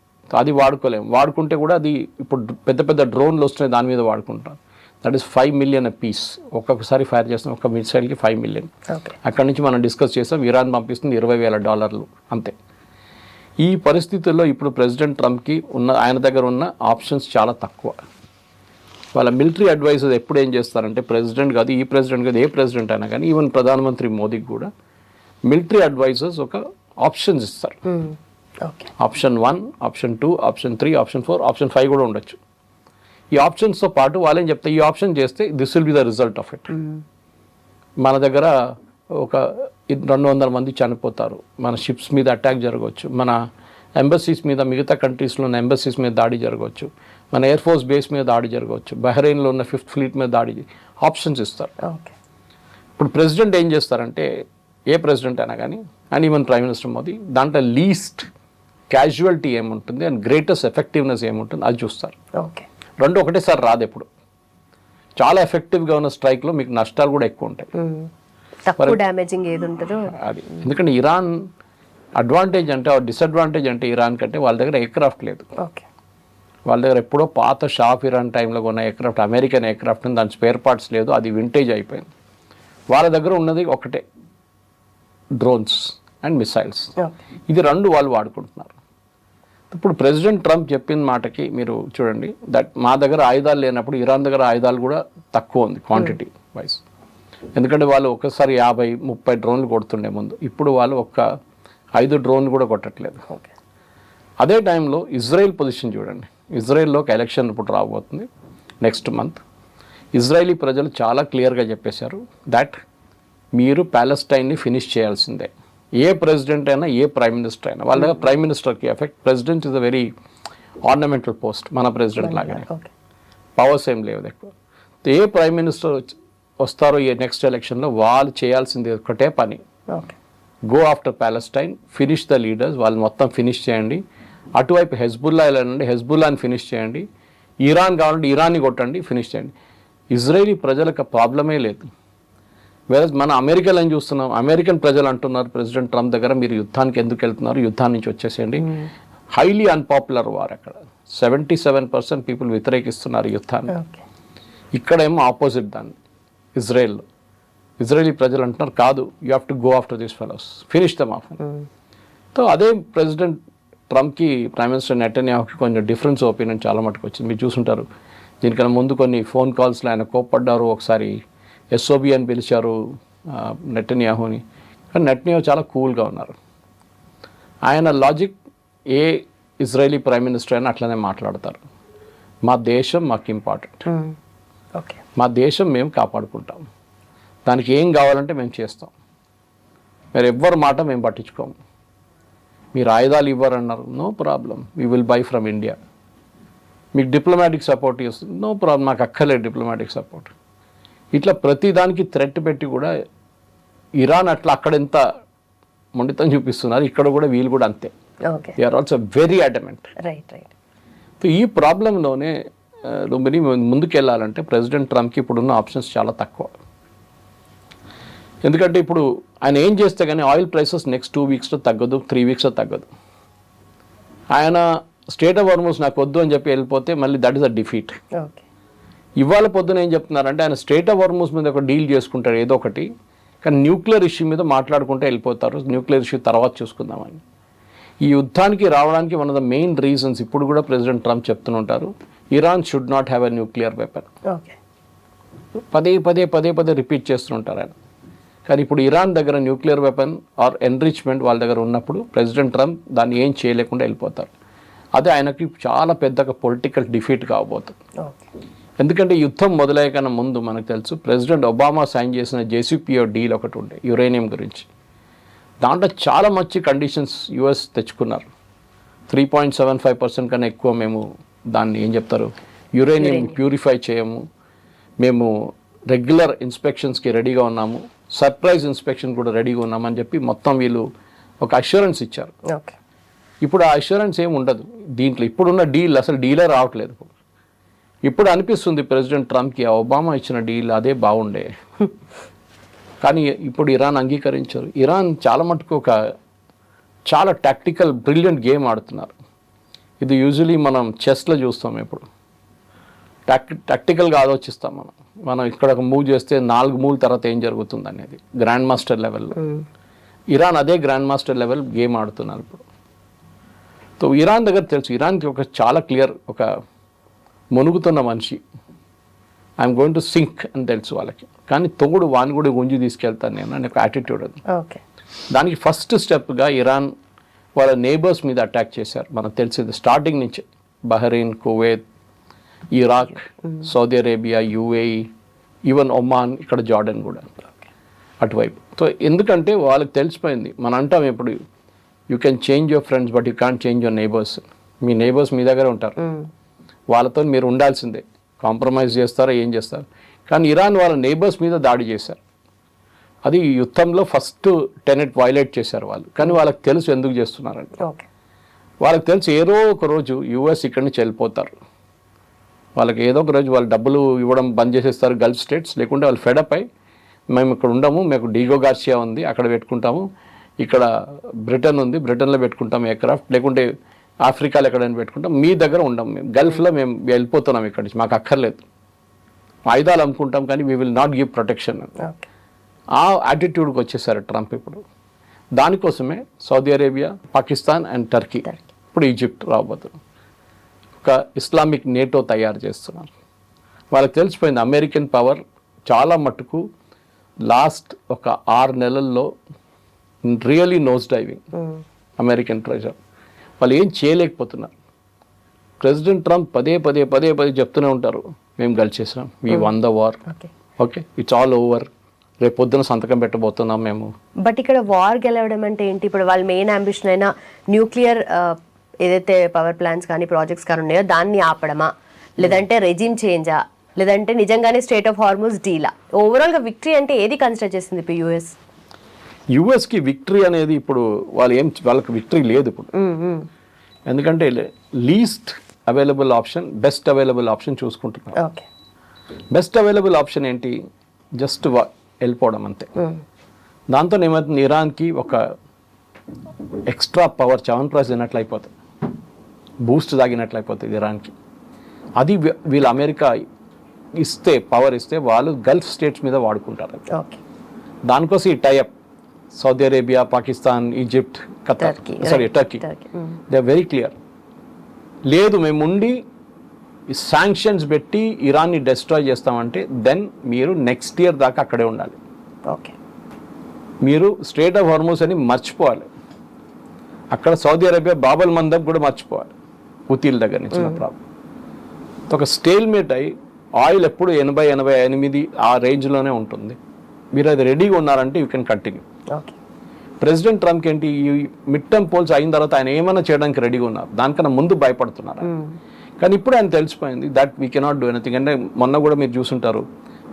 అది వాడుకోలేము. వాడుకుంటే కూడా అది ఇప్పుడు పెద్ద పెద్ద డ్రోన్లు వస్తున్నాయి, దాని మీద వాడుకుంటారు. That is 5 million a piece. ఒక్కొక్కసారి ఫైర్ చేస్తాం, ఒక మిసైల్కి 5 million. అక్కడి నుంచి మనం డిస్కస్ చేస్తాం, ఇరాన్ పంపిస్తుంది $20,000 అంతే. ఈ పరిస్థితుల్లో ఇప్పుడు ప్రెసిడెంట్ ట్రంప్కి ఆయన దగ్గర ఉన్న ఆప్షన్స్ చాలా తక్కువ. వాళ్ళ మిలిటరీ అడ్వైజర్స్ ఎప్పుడు ఏం చేస్తారంటే, ప్రెసిడెంట్ కాదు, ఈ ప్రెసిడెంట్ కాదు, ఏ ప్రెసిడెంట్ అయినా కానీ, ఈవెన్ ప్రధానమంత్రి మోదీకి కూడా మిలిటరీ అడ్వైజర్స్ ఒక ఆప్షన్స్ ఇస్తారు. Option 1, option 2, option 3, option 4, option 5 కూడా ఉండొచ్చు. ఈ ఆప్షన్స్తో పాటు వాళ్ళు ఏం చెప్తారు, ఈ ఆప్షన్ చేస్తే this will be the result of it. మన దగ్గర ఒక 200 మంది చనిపోతారు, మన షిప్స్ మీద అటాక్ జరగవచ్చు, మన ఎంబసీస్ మీద, మిగతా కంట్రీస్లో ఉన్న ఎంబసీస్ మీద దాడి జరగవచ్చు, మన ఎయిర్ ఫోర్స్ బేస్ మీద దాడి జరగవచ్చు, బహ్రెయిన్లో ఉన్న 5th ఫ్లీట్ మీద దాడి, ఆప్షన్స్ ఇస్తారు. ఇప్పుడు ప్రెసిడెంట్ ఏం చేస్తారంటే, ఏ ప్రెసిడెంట్ అయినా కానీ, and even prime minister Modi, దాంట్లో లీస్ట్ క్యాజువాలిటీ ఏముంటుంది అండ్ గ్రేటెస్ట్ ఎఫెక్టివ్నెస్ ఏముంటుంది అది చూస్తారు. రెండు ఒకటేసారి రాదు. ఎప్పుడు చాలా ఎఫెక్టివ్గా ఉన్న స్ట్రైక్లో మీకు నష్టాలు కూడా ఎక్కువ ఉంటాయి, తక్కువ డ్యామేజింగ్ ఏది ఉంటుందో అది. ఎందుకంటే ఇరాన్ అడ్వాంటేజ్ అంటే, డిసడ్వాంటేజ్ అంటే ఇరాన్ కంటే వాళ్ళ దగ్గర ఎయిర్క్రాఫ్ట్ లేదు. వాళ్ళ దగ్గర ఎప్పుడో పాత షాఫ్ ఇరాన్ టైంలో ఉన్న ఎయిర్క్రాఫ్ట్, అమెరికన్ ఎయిర్క్రాఫ్ట్, దాని స్పేర్ పార్ట్స్ లేదు, అది వింటేజ్ అయిపోయింది. వాళ్ళ దగ్గర ఉన్నది ఒకటే, డ్రోన్స్ అండ్ మిసైల్స్. ఇది రెండు వాళ్ళు వాడుకుంటున్నారు. ఇప్పుడు ప్రెసిడెంట్ ట్రంప్ చెప్పిన మాటకి మీరు చూడండి, దట్ మా దగ్గర ఆయుధాలు లేనప్పుడు ఇరాన్ దగ్గర ఆయుధాలు కూడా తక్కువ ఉంది క్వాంటిటీ వైజ్. ఎందుకంటే వాళ్ళు ఒకసారి 50-30 డ్రోన్లు కొడుతుండే ముందు, ఇప్పుడు వాళ్ళు 5 డ్రోన్లు కూడా కొట్టట్లేదు. అదే టైంలో ఇజ్రాయెల్ పొజిషన్ చూడండి. ఇజ్రాయెల్లో ఒక ఎలక్షన్ ఇప్పుడు రాబోతుంది నెక్స్ట్ మంత్. ఇజ్రాయలీ ప్రజలు చాలా క్లియర్గా చెప్పేశారు దట్ మీరు ప్యాలెస్టైన్ని ఫినిష్ చేయాల్సిందే. ఏ ప్రెసిడెంట్ అయినా, ఏ ప్రైమ్ మినిస్టర్ అయినా. వాళ్ళ దగ్గర ప్రైమ్ మినిస్టర్కి effect, president is a very ornamental post, మన ప్రెసిడెంట్ లాగానే పవర్స్ ఏం లేవు ఎక్కువ. ఏ ప్రైమ్ మినిస్టర్ వస్తారో ఈ నెక్స్ట్ ఎలక్షన్లో వాళ్ళు చేయాల్సింది ఒకటే పని, go after Palestine, finish the leaders, వాళ్ళు మొత్తం ఫినిష్ చేయండి. అటువైపు హెజ్బుల్లా వెళ్ళండి, హెజ్బుల్లాని ఫినిష్ చేయండి. ఇరాన్ కావాలంటే ఇరాన్ని కొట్టండి, ఫినిష్ చేయండి. ఇజ్రాయేలీ ప్రజలకు ప్రాబ్లమే లేదు. వేరే మన అమెరికాలో ఏం చూస్తున్నాం, అమెరికన్ ప్రజలు అంటున్నారు ప్రెసిడెంట్ ట్రంప్ దగ్గర, మీరు యుద్ధానికి ఎందుకు వెళ్తున్నారు, యుద్ధాన్ని నుంచి వచ్చేసేయండి. హైలీ అన్పాపులర్ వార్ అక్కడ, 77% పీపుల్ వ్యతిరేకిస్తున్నారు యుద్ధాన్ని. ఇక్కడేమో ఆపోజిట్ దాన్ని ఇజ్రాయెల్లో. ఇజ్రాయేలీ ప్రజలు అంటున్నారు కాదు, you have to go after these fellows, finish them off. So అదే ప్రెసిడెంట్ ట్రంప్కి ప్రైమ్ మినిస్టర్ నెటన్యాహుకి కొంచెం డిఫరెన్స్ ఒపీనియన్ చాలా మటుకు వచ్చింది. మీరు చూసుంటారు, దీనికన్నా ముందు కొన్ని ఫోన్ కాల్స్లో ఆయన కోప్పడ్డారు. ఒకసారి ఎస్ఓబి అని పిలిచారు నెటన్యాహుని, కానీ నెటన్యాహు చాలా కూల్గా ఉన్నారు. ఆయన లాజిక్, ఏ ఇజ్రాయేలీ ప్రైమ్ మినిస్టర్ అయినా అట్లనే మాట్లాడతారు. మా దేశం మాకు ఇంపార్టెంట్, మా దేశం మేము కాపాడుకుంటాం, దానికి ఏం కావాలంటే మేము చేస్తాం, మీరు ఎవ్వరి మాట మేము పట్టించుకోము. మీరు ఆయుధాలు ఇవ్వరన్నారు, no problem, we will buy from India. మీకు డిప్లొమాటిక్ సపోర్ట్ ఇస్తుంది, నో ప్రాబ్లం, నాకు అక్కర్లేదు డిప్లొమాటిక్ సపోర్ట్. ఇట్లా ప్రతి దానికి థ్రెట్ పెట్టి కూడా ఇరాన్ అట్లా అక్కడ ఎంత మొండితం చూపిస్తున్నారు, ఇక్కడ కూడా వీళ్ళు కూడా అంతే. They are also very adamant. ఈ ప్రాబ్లంలోనే లుంబిని ముందుకెళ్ళాలంటే ప్రెసిడెంట్ ట్రంప్కి ఇప్పుడున్న ఆప్షన్స్ చాలా తక్కువ. ఎందుకంటే ఇప్పుడు ఆయన ఏం చేస్తే కానీ ఆయిల్ ప్రైసెస్ నెక్స్ట్ 2 వీక్స్లో తగ్గదు, 3 వీక్స్లో తగ్గదు. ఆయన స్టేట్ ఆఫ్ హార్మోస్ నాకు వద్దు అని చెప్పి వెళ్ళిపోతే మళ్ళీ దట్ ఈస్ అ డిఫీట్. ఇవాళ పొద్దున ఏం చెప్తున్నారంటే ఆయన స్టేట్ ఆఫ్ హార్మోస్ మీద ఒక డీల్ చేసుకుంటారు ఏదో ఒకటి, కానీ న్యూక్లియర్ ఇష్యూ మీద మాట్లాడుకుంటే వెళ్ళిపోతారు, న్యూక్లియర్ ఇష్యూ తర్వాత చూసుకుందామని. ఈ యుద్ధానికి రావడానికి one of the main reasons ఇప్పుడు కూడా ప్రెసిడెంట్ ట్రంప్ చెప్తుంటారు, Iran should not have a nuclear weapon. పదే పదే రిపీట్ చేస్తుంటారు ఆయన. కానీ ఇప్పుడు ఇరాన్ దగ్గర న్యూక్లియర్ వెపన్ ఆర్ ఎన్రిచ్మెంట్ వాళ్ళ దగ్గర ఉన్నప్పుడు ప్రెసిడెంట్ ట్రంప్ దాన్ని ఏం చేయలేకుండా వెళ్ళిపోతారు. అదే ఆయనకి చాలా పెద్ద పొలిటికల్ డిఫీట్ కాబోతుంది. ఎందుకంటే యుద్ధం మొదలయ్యే కన్నా ముందు మనకు తెలుసు ప్రెసిడెంట్ ఒబామా సైన్ చేసిన JCPOA డీల్ ఒకటి ఉండే యురేనియం గురించి. దాంట్లో చాలా మంచి కండిషన్స్ US తెచ్చుకున్నారు. 3.75% కన్నా ఎక్కువ మేము దాన్ని ఏం చెప్తారు యురేనియం ప్యూరిఫై చేయము, మేము రెగ్యులర్ ఇన్స్పెక్షన్స్కి రెడీగా ఉన్నాము, సర్ప్రైజ్ ఇన్స్పెక్షన్ కూడా రెడీగా ఉన్నామని చెప్పి మొత్తం వీళ్ళు ఒక అష్యూరెన్స్ ఇచ్చారు. ఇప్పుడు ఆ అష్యూరెన్స్ ఏమి ఉండదు దీంట్లో. ఇప్పుడున్న డీల్ అసలు డీలే రావట్లేదు. ఇప్పుడు అనిపిస్తుంది ప్రెసిడెంట్ ట్రంప్కి ఒబామా ఇచ్చిన డీల్ అదే బాగుండే. కానీ ఇప్పుడు ఇరాన్ అంగీకరించారు. ఇరాన్ చాలా మటుకు ఒక చాలా టాక్టికల్ బ్రిలియంట్ గేమ్ ఆడుతున్నారు. ఇది యూజువలీ మనం చెస్లో చూస్తాం. ఇప్పుడు టాక్టికల్గా ఆలోచిస్తాం మనం ఇక్కడ ఒక మూవ్ చేస్తే 4 మూవ్ తర్వాత ఏం జరుగుతుంది అనేది గ్రాండ్ మాస్టర్ లెవెల్లో. ఇరాన్ అదే గ్రాండ్ మాస్టర్ లెవెల్ గేమ్ ఆడుతున్నారు ఇప్పుడు. సో ఇరాన్ దగ్గర తెలుసు, ఇరాన్కి ఒక చాలా క్లియర్ ఒక మునుగుతున్న మనిషి, ఐఎమ్ గోయింగ్ టు సింక్ అని తెలుసు వాళ్ళకి. కానీ తోడు వాని కూడా గుంజి తీసుకెళ్తాను నేను అని ఒక యాటిట్యూడ్ అది. దానికి ఫస్ట్ స్టెప్గా ఇరాన్ వాళ్ళ నేబర్స్ మీద అటాక్ చేశారు. మనకు తెలిసింది స్టార్టింగ్ నుంచి Bahrain, Kuwait, Iraq, Saudi Arabia, UAE, even Oman, ఇక్కడ జార్డన్ కూడా అటువైపు. సో ఎందుకంటే వాళ్ళకి తెలిసిపోయింది. మనం అంటాం ఎప్పుడు you can change your friends but you can't change your neighbours. మీ నేబర్స్ మీ దగ్గర ఉంటారు, వాళ్ళతో మీరు ఉండాల్సిందే. కాంప్రమైజ్ చేస్తారా ఏం చేస్తారు. కానీ ఇరాన్ వాళ్ళ నేబర్స్ మీద దాడి చేశారు. అది యుద్ధంలో ఫస్ట్ టెనెట్ వైలేట్ చేశారు వాళ్ళు. కానీ వాళ్ళకి తెలుసు ఎందుకు చేస్తున్నారండి. వాళ్ళకి తెలుసు ఏదో ఒక రోజు US ఇక్కడి నుంచి వెళ్ళిపోతారు. వాళ్ళకి ఏదో ఒక రోజు వాళ్ళు డబ్బులు ఇవ్వడం బంద్ చేసేస్తారు గల్ఫ్ స్టేట్స్. లేకుంటే వాళ్ళు ఫెడప్ అయి మేము ఇక్కడ ఉండము, మేము డిగో గార్సియా ఉంది అక్కడ పెట్టుకుంటాము, ఇక్కడ బ్రిటన్ ఉంది బ్రిటన్లో పెట్టుకుంటాం ఎయిర్క్రాఫ్ట్, లేకుంటే ఆఫ్రికాలో ఎక్కడైనా పెట్టుకుంటాం, మీ దగ్గర ఉండము, మేము గల్ఫ్లో మేము వెళ్ళిపోతున్నాం ఇక్కడి నుంచి, మాకు అక్కర్లేదు, ఆయుధాలు అమ్ముకుంటాం కానీ we will not give protection. ఆ యాటిట్యూడ్కి వచ్చేసారు ట్రంప్ ఇప్పుడు. దానికోసమే Saudi Arabia, Pakistan and Turkey, ఇప్పుడు ఈజిప్ట్ రాబోతుంది. ఒక ఇస్లామిక్ నేటో తయారు చేస్తున్నారు. వాళ్ళకి తెలిసిపోయింది అమెరికన్ పవర్ చాలా మట్టుకు లాస్ట్ ఒక 6 నెలల్లో really nose diving American treasure. వాళ్ళు ఏం చేయలేకపోతున్నారు. ప్రెసిడెంట్ ట్రంప్ పదే చెప్తూనే ఉంటారు, మేము గెలిచేసాం, we won the war, okay it's all over, రేపు పొద్దున సంతకం పెట్టబోతున్నాం మేము. బట్ ఇక్కడ వార్ గెలవడం అంటే ఏంటి? ఇప్పుడు వాళ్ళ మెయిన్ అంబిషన్ అయినా న్యూక్లియర్ ఏదైతే పవర్ ప్లాంట్స్ కానీ ప్రాజెక్ట్స్ కానీ ఉన్నాయో దాన్ని ఆపడమా, లేదంటే రెజిమ్ చేంజా, లేదంటే నిజంగానే స్టేట్ ఆఫ్ హార్మోస్ డీలా? ఓవరాల్గా విక్టరీ అంటే ఏది కన్సిడర్ చేస్తుంది ఇప్పుడు యుఎస్కి విక్టరీ అనేది ఇప్పుడు వాళ్ళకి విక్టరీ లేదు ఇప్పుడు. ఎందుకంటే least available option, best available option చూసుకుంటున్నారు. బెస్ట్ అవైలబుల్ ఆప్షన్ ఏంటి? జస్ట్ వెళ్ళిపోవడం అంతే. దాంతో ఏమవుతుంది, ఇరాన్కి ఒక ఎక్స్ట్రా పవర్ చవన్ప్రాస్ తిన్నట్లు అయిపోతుంది, బూస్ట్ తాగినట్లు అయిపోతుంది ఇరాన్కి. అది వీళ్ళు అమెరికా ఇస్తే, పవర్ ఇస్తే వాళ్ళు గల్ఫ్ స్టేట్స్ మీద వాడుకుంటారు. దానికోసం ఈ tie up Saudi Arabia, Pakistan, Egypt, Qatar, Turkey, they are very clear. లేదు మేము ఉండి శాంక్షన్స్ పెట్టి ఇరాన్ని డెస్ట్రాయ్ చేస్తామంటే దెన్ మీరు నెక్స్ట్ ఇయర్ దాకా అక్కడే ఉండాలి. మీరు స్ట్రేట్ ఆఫ్ హార్మోస్ అని మర్చిపోవాలి. అక్కడ సౌదీ అరేబియా బాబల్ మందబ్ కూడా మర్చిపోవాలి, హుతీల దగ్గర నుంచి ప్రాబ్లం. ఒక స్టేల్మేట్ అయి ఆయిల్ ఎప్పుడు 80-88 ఆ రేంజ్లోనే ఉంటుంది. మీరు అది రెడీగా ఉన్నారంటే you can continue. President Trump ఏంటి, ఈ మిడ్ టర్మ్ పోల్స్ అయిన తర్వాత ఆయన ఏమైనా చేయడానికి రెడీగా ఉన్నారు, దానికన్నా ముందు భయపడుతున్నారు. కానీ ఇప్పుడు ఆయన తెలిసిపోయింది that we cannot do anything. అంటే మొన్న కూడా మీరు చూసుంటారు,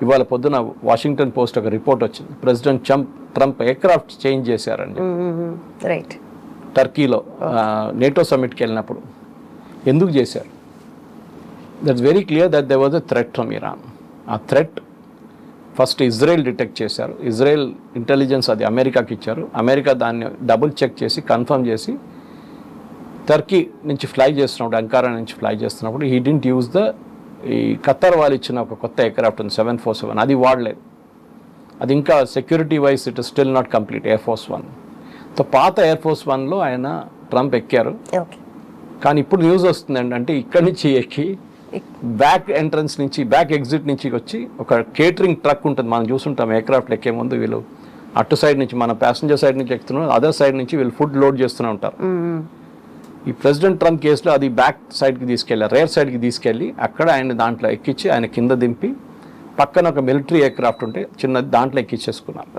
ఇవాళ పొద్దున వాషింగ్టన్ పోస్ట్ ఒక రిపోర్ట్ వచ్చింది, ప్రెసిడెంట్ ట్రంప్ ఎయిర్క్రాఫ్ట్ చేంజ్ చేశారండి టర్కీలో నేటో సమ్మిట్కి వెళ్ళినప్పుడు. ఎందుకు చేశారు? That's very clear that they was a threat from Iran. ఆ థ్రెట్ ఫస్ట్ ఇజ్రాయెల్ డిటెక్ట్ చేశారు. ఇజ్రాయెల్ ఇంటెలిజెన్స్ అది అమెరికాకి ఇచ్చారు. అమెరికా దాన్ని డబుల్ చెక్ చేసి కన్ఫర్మ్ చేసి టర్కీ నుంచి ఫ్లై చేస్తున్నప్పుడు, అంకారా నుంచి ఫ్లై చేస్తున్నప్పుడు హీ డింట్ యూజ్ ఈ ఖత్తర్ వాళ్ళు ఇచ్చిన ఒక కొత్త ఎయిర్క్రాఫ్ట్ ఉంది 747, అది వాడలేదు. అది ఇంకా security wise it is still not complete, air force 1. So పాత ఎయిర్ ఫోర్స్ 1లో ఆయన ట్రంప్ ఎక్కారు. కానీ ఇప్పుడు న్యూస్ వస్తుంది ఏంటంటే ఇక్కడి నుంచి ఎక్కి బ్యాక్ ఎంట్రన్స్ నుంచి, బ్యాక్ ఎగ్జిట్ నుంచి వచ్చి ఒక కేటరింగ్ ట్రక్ ఉంటుంది, మనం చూసుంటాం ఎయిర్క్రాఫ్ట్ ఎక్కే ముందు వీళ్ళు అటు సైడ్ నుంచి మన ప్యాసింజర్ సైడ్ నుంచి ఎక్కుతున్నారు, అదర్ సైడ్ నుంచి వీళ్ళు ఫుడ్ లోడ్ చేస్తూనే ఉంటారు. ఈ ప్రెసిడెంట్ ట్రంప్ కేసులో అది బ్యాక్ సైడ్కి తీసుకెళ్ళి రేర్ సైడ్కి తీసుకెళ్ళి అక్కడ ఆయన దాంట్లో ఎక్కించి ఆయన కింద దింపి పక్కన ఒక మిలిటరీ ఎయిర్క్రాఫ్ట్ ఉంటే చిన్న దాంట్లో ఎక్కించేసుకున్నారు.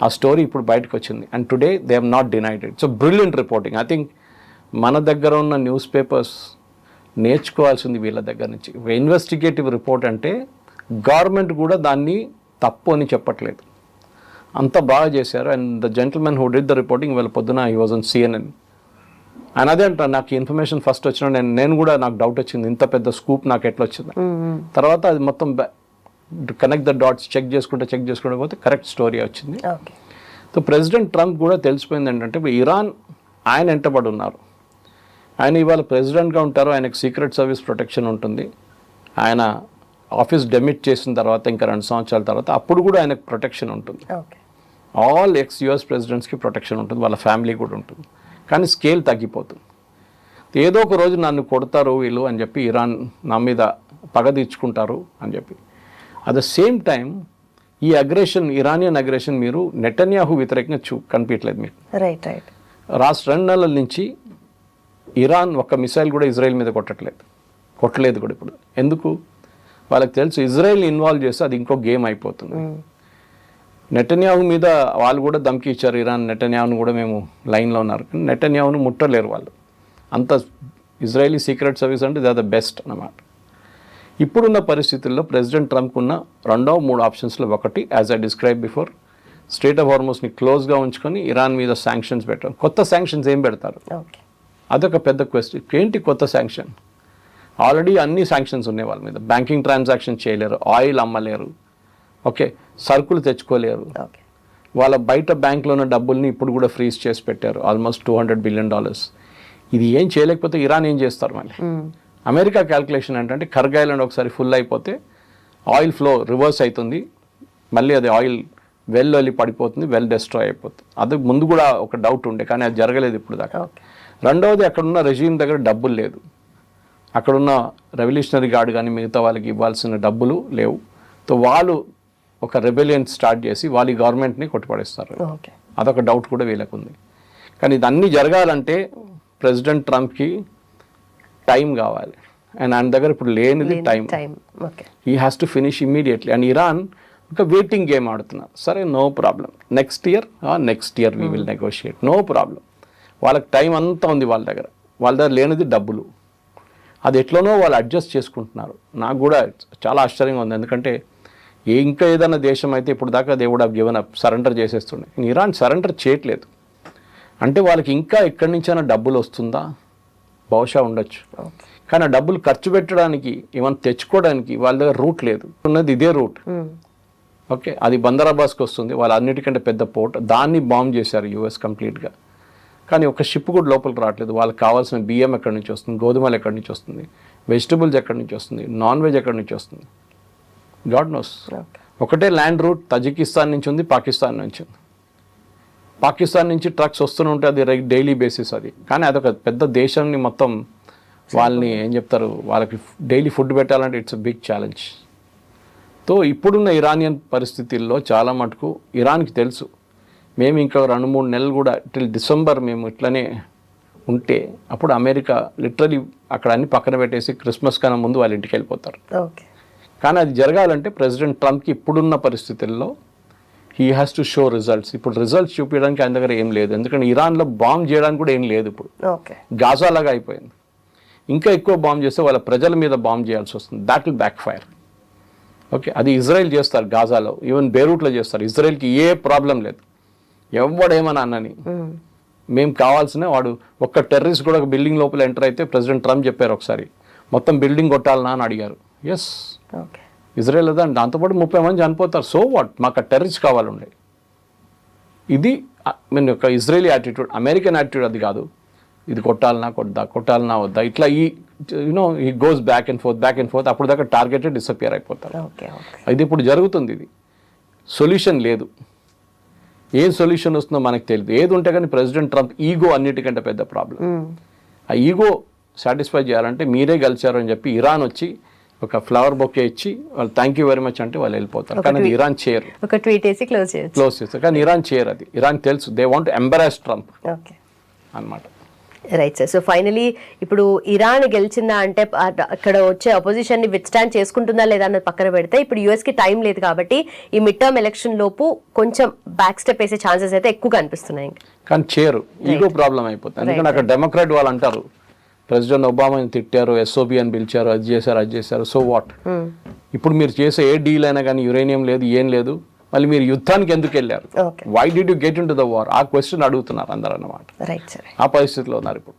ఆ స్టోరీ ఇప్పుడు బయటకు వచ్చింది. And today they have not denied it. So brilliant reporting. I think మన దగ్గర ఉన్న న్యూస్ పేపర్స్ నేర్చుకోవాల్సింది వీళ్ళ దగ్గర నుంచి. ఇన్వెస్టిగేటివ్ రిపోర్ట్ అంటే గవర్నమెంట్ కూడా దాన్ని తప్పు అని చెప్పట్లేదు, అంత బాగా చేశారు. And the gentleman who did the reporting వీళ్ళ పొద్దున he was on CNN. And అదే అంటారు, నాకు ఇన్ఫర్మేషన్ ఫస్ట్ వచ్చిన నేను కూడా నాకు డౌట్ వచ్చింది, ఇంత పెద్ద స్కూప్ నాకు ఎట్లా వచ్చింది. తర్వాత అది మొత్తం కనెక్ట్ ద డాట్స్ చెక్ చేసుకుంటే పోతే కరెక్ట్ స్టోరీ వచ్చింది. సో ప్రెసిడెంట్ ట్రంప్ కూడా తెలిసిపోయింది ఏంటంటే ఇరాన్ ఆయన వెంటబడి ఉన్నారు. ఆయన ఇవాళ ప్రెసిడెంట్గా ఉంటారు, ఆయనకు సీక్రెట్ సర్వీస్ ప్రొటెక్షన్ ఉంటుంది. ఆయన ఆఫీస్ డెమిట్ చేసిన తర్వాత ఇంకా 2 సంవత్సరాల తర్వాత అప్పుడు కూడా ఆయనకు ప్రొటెక్షన్ ఉంటుంది. ఆల్ US ప్రెసిడెంట్స్కి ప్రొటెక్షన్ ఉంటుంది, వాళ్ళ ఫ్యామిలీ కూడా ఉంటుంది. కానీ స్కేల్ తగ్గిపోతుంది. ఏదో ఒక రోజు నన్ను కొడతారు వీళ్ళు అని చెప్పి ఇరాన్ నా మీద పగ తీర్చుకుంటారు అని చెప్పి. అట్ ద సేమ్ టైం ఈ అగ్రెషన్, ఇరానియన్ అగ్రెషన్ మీరు నెటన్యాహు వ్యతిరేకంగా కనిపించలేదు మీకు. రాష్ట్ర 2 నెలల నుంచి ఇరాన్ ఒక్క మిసైల్ కూడా ఇజ్రాయెల్ మీద కొట్టలేదు కూడా ఇప్పుడు. ఎందుకు? వాళ్ళకి తెలుసు ఇజ్రాయెల్ ఇన్వాల్వ్ చేస్తే అది ఇంకో గేమ్ అయిపోతుంది. నెటన్యాహు మీద వాళ్ళు కూడా ధమ్కి ఇచ్చారు, ఇరాన్ నెటన్యాహును కూడా మేము లైన్లో ఉన్నారు, నెటన్యాహును ముట్టలేరు వాళ్ళు. అంత ఇజ్రాయలీ సీక్రెట్ సర్వీస్ అంటే దే ఆర్ ద బెస్ట్ అన్నమాట. ఇప్పుడున్న పరిస్థితుల్లో ప్రెసిడెంట్ ట్రంప్ ఉన్న 2-3 ఆప్షన్స్లో ఒకటి, as I describe before, strait of హార్మోస్ని క్లోజ్గా ఉంచుకొని ఇరాన్ మీద శాంక్షన్స్ పెట్టడం. కొత్త శాంక్షన్స్ ఏం పెడతారు? అదొక పెద్ద క్వశ్చన్. ఏంటి కొత్త శాంక్షన్? ఆల్రెడీ అన్ని శాంక్షన్స్ ఉన్నాయి వాళ్ళ మీద. బ్యాంకింగ్ ట్రాన్సాక్షన్ చేయలేరు, ఆయిల్ అమ్మలేరు, ఓకే, సరుకులు తెచ్చుకోలేరు. వాళ్ళ బయట బ్యాంకులో ఉన్న డబ్బుల్ని ఇప్పుడు కూడా ఫ్రీజ్ చేసి పెట్టారు, ఆల్మోస్ట్ $200 బిలియన్. ఇది ఏం చేయలేకపోతే ఇరాన్ ఏం చేస్తారు? మళ్ళీ అమెరికా క్యాల్కులేషన్ ఏంటంటే ఖర్గ్ ఐలాండ్ ఒకసారి ఫుల్ అయిపోతే ఆయిల్ ఫ్లో రివర్స్ అవుతుంది, మళ్ళీ అది ఆయిల్ వెళ్ళి పడిపోతుంది, డెస్ట్రాయ్ అయిపోతుంది. అది ముందు కూడా ఒక డౌట్ ఉండే, కానీ అది జరగలేదు ఇప్పుడు దాకా. రెండవది, అక్కడున్న రెజీమ్ దగ్గర డబ్బులు లేదు, అక్కడున్న రెవల్యూషనరీ గార్డ్ కానీ మిగతా వాళ్ళకి ఇవ్వాల్సిన డబ్బులు లేవు. సో వాళ్ళు ఒక రెబెలియన్ స్టార్ట్ చేసి వాళ్ళ గవర్నమెంట్ని కొట్టుపడేస్తారు. అదొక డౌట్ కూడా వీళ్ళకు ఉంది. కానీ ఇదన్నీ జరగాలంటే ప్రెసిడెంట్ ట్రంప్కి టైం కావాలి. అండ్ ఆయన దగ్గర ఇప్పుడు లేనిది time. He has to finish immediately. And Iran ఇంకా వెయిటింగ్ గేమ్ ఆడుతున్నారు. సరే, no problem, next year we will negotiate, no problem. వాళ్ళకి టైం అంతా ఉంది వాళ్ళ దగ్గర లేనిది డబ్బులు. అది ఎట్లనో వాళ్ళు అడ్జస్ట్ చేసుకుంటున్నారు. నాకు కూడా చాలా ఆశ్చర్యంగా ఉంది, ఎందుకంటే ఇంకా ఏదైనా దేశం అయితే ఇప్పుడు దాకా they would have given up, surrender చేసేస్తుండే. ఇరాన్ సరెండర్ చేయట్లేదు. అంటే వాళ్ళకి ఇంకా ఎక్కడి నుంచైనా డబ్బులు వస్తుందా? బహుశా ఉండొచ్చు. కానీ ఆ డబ్బులు ఖర్చు పెట్టడానికి, ఏమైనా తెచ్చుకోవడానికి వాళ్ళ దగ్గర రూట్ లేదు. ఉన్నది ఇదే రూట్. ఓకే, అది బందర్ అబ్బాస్కి వస్తుంది, వాళ్ళ అన్నిటికంటే పెద్ద పోర్ట్. దాన్ని బాంబ్ చేశారు US కంప్లీట్గా. కానీ ఒక షిప్ కూడా లోపలికి రావట్లేదు. వాళ్ళకి కావాల్సిన బియ్యం ఎక్కడి నుంచి వస్తుంది, గోధుమలు ఎక్కడి నుంచి వస్తుంది, వెజిటబుల్స్ ఎక్కడి నుంచి వస్తుంది, నాన్ వెజ్ ఎక్కడి నుంచి వస్తుంది, గాడ్ నోస్. ఒకటే ల్యాండ్ రూట్ తజికిస్తాన్ నుంచి ఉంది, పాకిస్తాన్ నుంచి ఉంది. పాకిస్తాన్ నుంచి ట్రక్స్ వస్తూనే ఉంటాయి, అది డైలీ బేసిస్ అది. కానీ అదొక పెద్ద దేశాన్ని మొత్తం వాళ్ళని ఏం చెప్తారు, వాళ్ళకి డైలీ ఫుడ్ పెట్టాలంటే it's a big challenge. So ఇప్పుడున్న ఇరానియన్ పరిస్థితుల్లో చాలా మటుకు ఇరాన్కి తెలుసు, మేము ఇంకా 2-3 నెలలు కూడా టిల్ డిసెంబర్ మేము ఇట్లనే ఉంటే అప్పుడు అమెరికా లిటరలీ అక్కడ అన్ని పక్కన పెట్టేసి క్రిస్మస్ కన్నా ముందు వాళ్ళ ఇంటికి వెళ్ళిపోతారు. కానీ అది జరగాలంటే ప్రెసిడెంట్ ట్రంప్కి ఇప్పుడున్న పరిస్థితుల్లో he has to show results. ఇప్పుడు రిజల్ట్స్ చూపించడానికి ఆయన దగ్గర ఏం లేదు, ఎందుకంటే ఇరాన్లో బాంబ్ చేయడానికి కూడా ఏం లేదు. ఇప్పుడు గాజా లాగా అయిపోయింది. ఇంకా ఎక్కువ బాంబ్ చేస్తే వాళ్ళ ప్రజల మీద బాంబ్ చేయాల్సి వస్తుంది. That will back fire. Okay, అది ఇజ్రాయెల్ చేస్తారు గాజాలో, ఈవెన్ బేరూట్లో చేస్తారు. ఇజ్రాయెల్కి ఏ ప్రాబ్లం లేదు, ఎవడేమన్నా అన్నని. మేము కావాల్సిన వాడు ఒక్క టెర్రరిస్ట్ కూడా ఒక బిల్డింగ్ లోపల ఎంటర్ అయితే ప్రెసిడెంట్ ట్రంప్ చెప్పారు ఒకసారి, మొత్తం బిల్డింగ్ కొట్టాలనా అని అడిగారు. ఎస్, ఇజ్రాయెల్ అదా, దాంతోపాటు 30 మంది చనిపోతారు. సో వాట్, మాకు టెర్రరిస్ట్ కావాలండే. ఇది మీన్ యొక్క ఇజ్రాయలీ యాటిట్యూడ్. అమెరికన్ యాటిట్యూడ్ అది కాదు, ఇది కొట్టాలనా వద్దా, ఇట్లా ఈ గోస్ బ్యాక్ అండ్ ఫోర్త్. అప్పుడు దాకా టార్గెటెడ్ డిసపియర్ అయిపోతారు. ఇది ఇప్పుడు జరుగుతుంది. ఇది సొల్యూషన్ లేదు. ఏం సొల్యూషన్ వస్తుందో మనకు తెలియదు. ఏది ఉంటే కానీ ప్రెసిడెంట్ ట్రంప్ ఈగో అన్నిటికంటే పెద్ద ప్రాబ్లం. ఆ ఈగో సాటిస్ఫై చేయాలంటే మీరే గెలిచారు అని చెప్పి ఇరాన్ వచ్చి ఒక ఫ్లవర్ బొకే ఇచ్చి వాళ్ళు థ్యాంక్ యూ వెరీ మచ్ అంటే వాళ్ళు వెళ్ళిపోతారు. కానీ అది ఇరాన్ చేయరు, ఒక ట్వీట్ వేసి క్లోజ్ చేస్తారు. కానీ ఇరాన్ చేయరు, అది ఇరాన్ తెలుసు. They want embarrass Trump okay అన్నమాట. Right sir. సో ఫైనలీ ఇప్పుడు ఇరాన్ గెలిచిందా అంటే అక్కడ వచ్చే అపోజిషన్ ని విత్స్టాండ్ చేసుకుంటుందా లేదా అన్నది పక్కన పెడితే, ఇప్పుడు యుఎస్ కి టైం లేదు కాబట్టి ఈ మిడ్ టర్మ్ ఎలక్షన్ లోపు కొంచెం బ్యాక్ స్టెప్ వేసే ఛాన్సెస్ అయితే ఎక్కువగా అనిపిస్తున్నాయి. కానీ చేయరు, ఈగో ప్రాబ్లం అయిపోతుంది. ఎందుకంటే అక్కడ డెమోక్రాట్ వాళ్ళు అంటారు ప్రెసిడెంట్ ఒబామాని తిట్టారు, ఎస్ఓబి అని పిలిచారు, అది చేశారు, సో వాట్. ఇప్పుడు మీరు చేసే ఏ డీల్ అయినా కానీ యురేనియం లేదు, ఏం లేదు, మళ్ళీ మీరు యుద్ధానికి ఎందుకు వెళ్ళారు, why did you get into the war, ఆ క్వశ్చన్ అడుగుతున్నారు అందరూ అన్నమాట. Right sir. ఆ పరిస్థితిలో ఉన్నారు ఇప్పుడు.